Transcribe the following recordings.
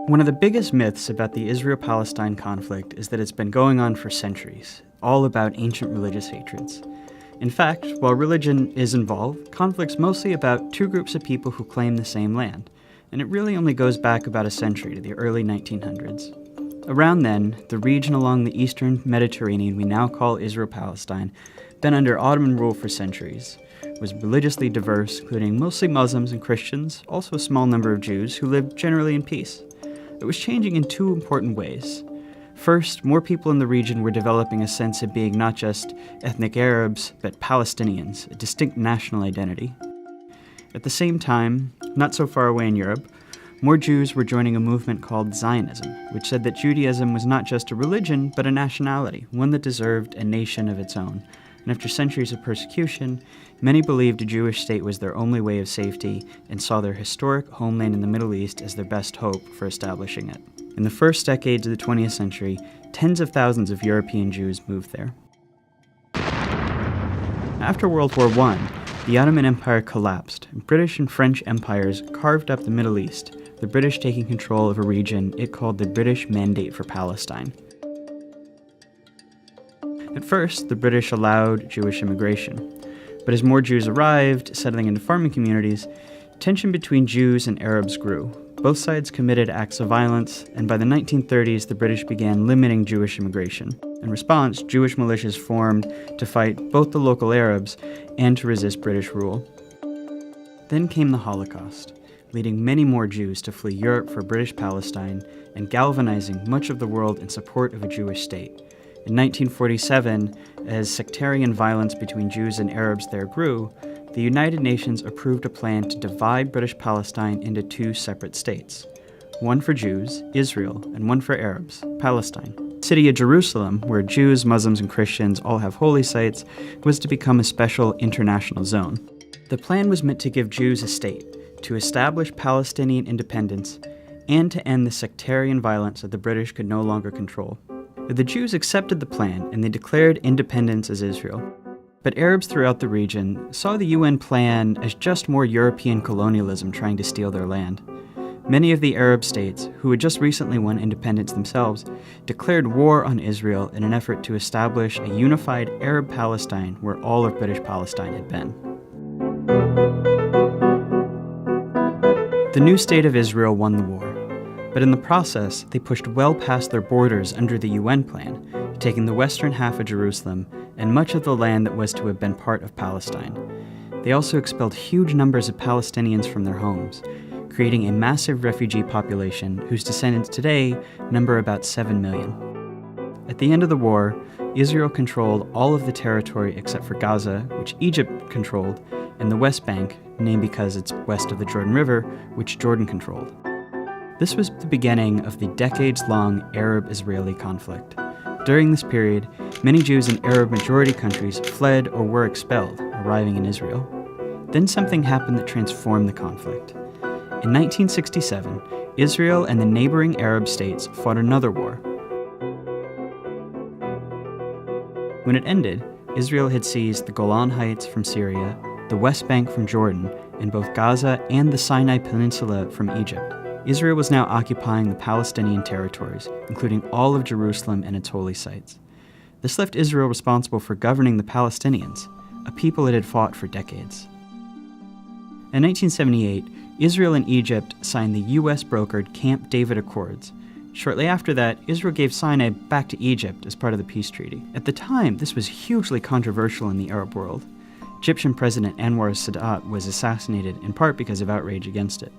One of the biggest myths about the Israel-Palestine conflict is that it's been going on for centuries, all about ancient religious hatreds. In fact, while religion is involved, conflict's mostly about two groups of people who claim the same land, and it really only goes back about a century to the early 1900s. Around then, the region along the eastern Mediterranean we now call Israel-Palestine, been under Ottoman rule for centuries, was religiously diverse, including mostly Muslims and Christians, also a small number of Jews who lived generally in peace. It was changing in two important ways. First, more people in the region were developing a sense of being not just ethnic Arabs, but Palestinians, a distinct national identity. At the same time, not so far away in Europe, more Jews were joining a movement called Zionism, which said that Judaism was not just a religion, but a nationality, one that deserved a nation of its own. And after centuries of persecution, many believed a Jewish state was their only way of safety and saw their historic homeland in the Middle East as their best hope for establishing it. In the first decades of the 20th century, tens of thousands of European Jews moved there. After World War I, the Ottoman Empire collapsed, and British and French empires carved up the Middle East, the British taking control of a region it called the British Mandate for Palestine. At first, the British allowed Jewish immigration, but as more Jews arrived, settling into farming communities, tension between Jews and Arabs grew. Both sides committed acts of violence, and by the 1930s, the British began limiting Jewish immigration. In response, Jewish militias formed to fight both the local Arabs and to resist British rule. Then came the Holocaust, leading many more Jews to flee Europe for British Palestine and galvanizing much of the world in support of a Jewish state. In 1947, as sectarian violence between Jews and Arabs there grew, the United Nations approved a plan to divide British Palestine into two separate states. One for Jews, Israel, and one for Arabs, Palestine. The city of Jerusalem, where Jews, Muslims, and Christians all have holy sites, was to become a special international zone. The plan was meant to give Jews a state, to establish Palestinian independence, and to end the sectarian violence that the British could no longer control. The Jews accepted the plan, and they declared independence as Israel. But Arabs throughout the region saw the UN plan as just more European colonialism trying to steal their land. Many of the Arab states, who had just recently won independence themselves, declared war on Israel in an effort to establish a unified Arab Palestine where all of British Palestine had been. The new state of Israel won the war. But in the process, they pushed well past their borders under the UN plan, taking the western half of Jerusalem and much of the land that was to have been part of Palestine. They also expelled huge numbers of Palestinians from their homes, creating a massive refugee population whose descendants today number about 7 million. At the end of the war, Israel controlled all of the territory except for Gaza, which Egypt controlled, and the West Bank, named because it's west of the Jordan River, which Jordan controlled. This was the beginning of the decades-long Arab-Israeli conflict. During this period, many Jews in Arab-majority countries fled or were expelled, arriving in Israel. Then something happened that transformed the conflict. In 1967, Israel and the neighboring Arab states fought another war. When it ended, Israel had seized the Golan Heights from Syria, the West Bank from Jordan, and both Gaza and the Sinai Peninsula from Egypt. Israel was now occupying the Palestinian territories, including all of Jerusalem and its holy sites. This left Israel responsible for governing the Palestinians, a people it had fought for decades. In 1978, Israel and Egypt signed the US-brokered Camp David Accords. Shortly after that, Israel gave Sinai back to Egypt as part of the peace treaty. At the time, this was hugely controversial in the Arab world. Egyptian President Anwar Sadat was assassinated in part because of outrage against it.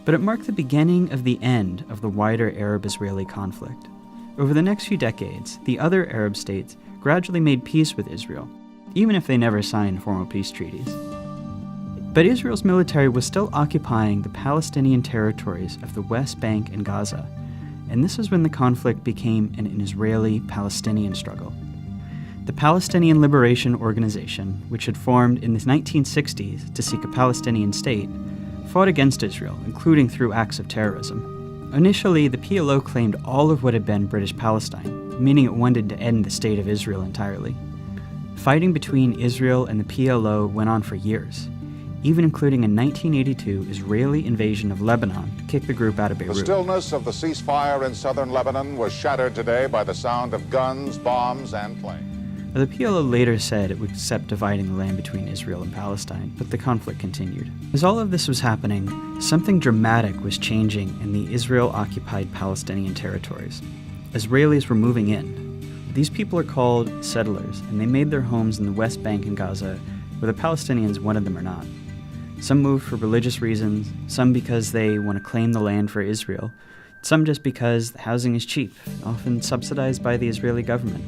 But it marked the beginning of the end of the wider Arab-Israeli conflict. Over the next few decades, the other Arab states gradually made peace with Israel, even if they never signed formal peace treaties. But Israel's military was still occupying the Palestinian territories of the West Bank and Gaza, and this is when the conflict became an Israeli-Palestinian struggle. The Palestinian Liberation Organization, which had formed in the 1960s to seek a Palestinian state, fought against Israel, including through acts of terrorism. Initially, the PLO claimed all of what had been British Palestine, meaning it wanted to end the state of Israel entirely. Fighting between Israel and the PLO went on for years. even including a 1982 Israeli invasion of Lebanon to kick the group out of Beirut. The stillness of the ceasefire in southern Lebanon was shattered today by the sound of guns, bombs, and planes. The PLO later said it would accept dividing the land between Israel and Palestine, but the conflict continued. As all of this was happening, something dramatic was changing in the Israel-occupied Palestinian territories. Israelis were moving in. These people are called settlers, and they made their homes in the West Bank and Gaza, whether Palestinians wanted them or not. Some moved for religious reasons, some because they want to claim the land for Israel, some just because the housing is cheap, often subsidized by the Israeli government.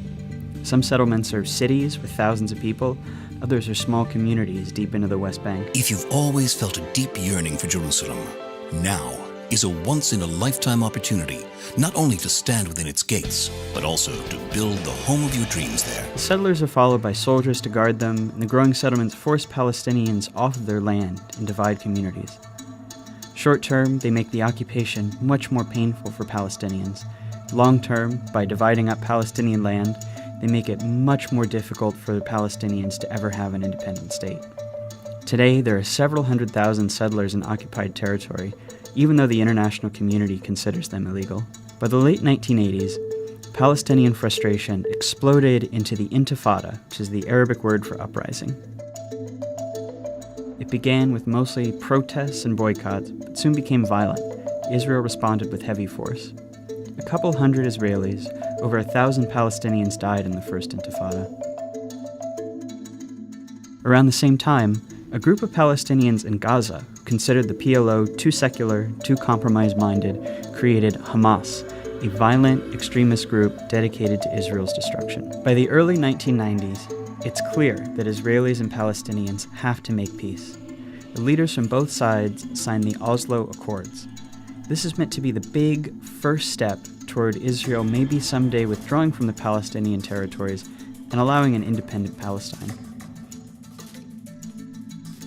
Some settlements are cities with thousands of people, others are small communities deep into the West Bank. If you've always felt a deep yearning for Jerusalem, now is a once-in-a-lifetime opportunity, not only to stand within its gates, but also to build the home of your dreams there. The settlers are followed by soldiers to guard them, and the growing settlements force Palestinians off of their land and divide communities. Short term, they make the occupation much more painful for Palestinians. Long term, by dividing up Palestinian land, they make it much more difficult for the Palestinians to ever have an independent state. Today, there are several 100,000 settlers in occupied territory, even though the international community considers them illegal. By the late 1980s, Palestinian frustration exploded into the Intifada, which is the Arabic word for uprising. It began with mostly protests and boycotts, but soon became violent. Israel responded with heavy force. A couple hundred Israelis, over 1,000 Palestinians died in the First Intifada. Around the same time, a group of Palestinians in Gaza, who considered the PLO too secular, too compromise-minded, created Hamas, a violent extremist group dedicated to Israel's destruction. By the early 1990s, it's clear that Israelis and Palestinians have to make peace. The leaders from both sides signed the Oslo Accords. This is meant to be the big first step toward Israel maybe someday withdrawing from the Palestinian territories and allowing an independent Palestine.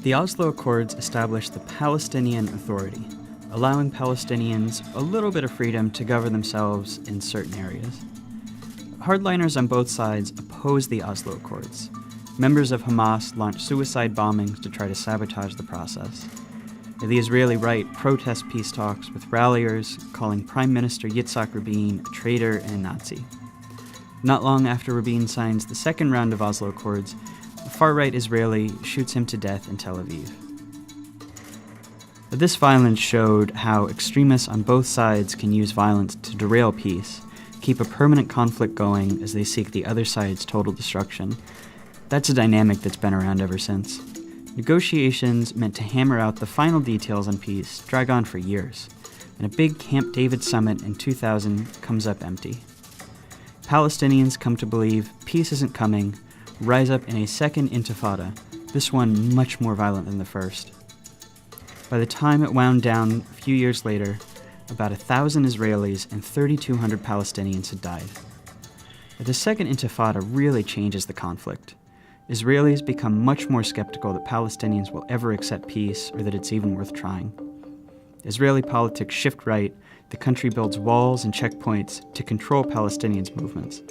The Oslo Accords established the Palestinian Authority, allowing Palestinians a little bit of freedom to govern themselves in certain areas. Hardliners on both sides opposed the Oslo Accords. Members of Hamas launched suicide bombings to try to sabotage the process. The Israeli right protests peace talks with ralliers calling Prime Minister Yitzhak Rabin a traitor and a Nazi. Not long after Rabin signs the second round of Oslo Accords, a far-right Israeli shoots him to death in Tel Aviv. But this violence showed how extremists on both sides can use violence to derail peace, keep a permanent conflict going as they seek the other side's total destruction. That's a dynamic that's been around ever since. Negotiations meant to hammer out the final details on peace drag on for years, and a big Camp David summit in 2000 comes up empty. Palestinians come to believe peace isn't coming, rise up in a second intifada, this one much more violent than the first. By the time it wound down a few years later, about 1,000 Israelis and 3,200 Palestinians had died. But the second intifada really changes the conflict. Israelis become much more skeptical that Palestinians will ever accept peace or that it's even worth trying. Israeli politics shift right, the country builds walls and checkpoints to control Palestinians' movements.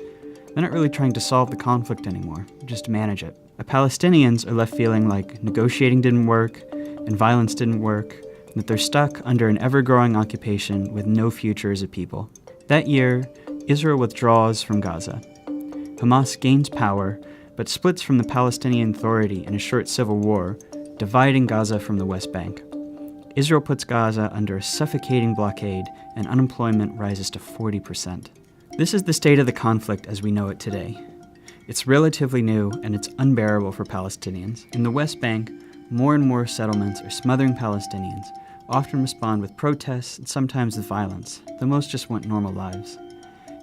They're not really trying to solve the conflict anymore, just to manage it. The Palestinians are left feeling like negotiating didn't work and violence didn't work, and that they're stuck under an ever-growing occupation with no future as a people. That year, Israel withdraws from Gaza. Hamas gains power, but splits from the Palestinian Authority in a short civil war, dividing Gaza from the West Bank. Israel puts Gaza under a suffocating blockade, and unemployment rises to 40%. This is the state of the conflict as we know it today. It's relatively new, and it's unbearable for Palestinians. In the West Bank, more and more settlements are smothering Palestinians, often respond with protests and sometimes with violence, though most just want normal lives.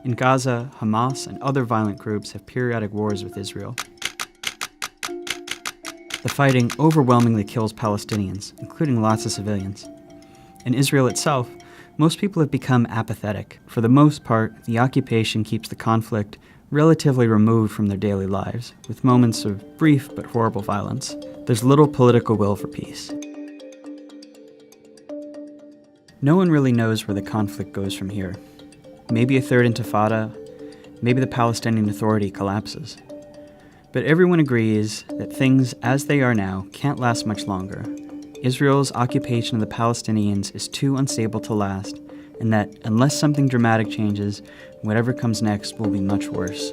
In Gaza, Hamas and other violent groups have periodic wars with Israel. The fighting overwhelmingly kills Palestinians, including lots of civilians. In Israel itself, most people have become apathetic. For the most part, the occupation keeps the conflict relatively removed from their daily lives, with moments of brief but horrible violence. There's little political will for peace. No one really knows where the conflict goes from here. Maybe a third intifada, maybe the Palestinian Authority collapses. But everyone agrees that things as they are now can't last much longer, Israel's occupation of the Palestinians is too unstable to last, and that unless something dramatic changes, whatever comes next will be much worse.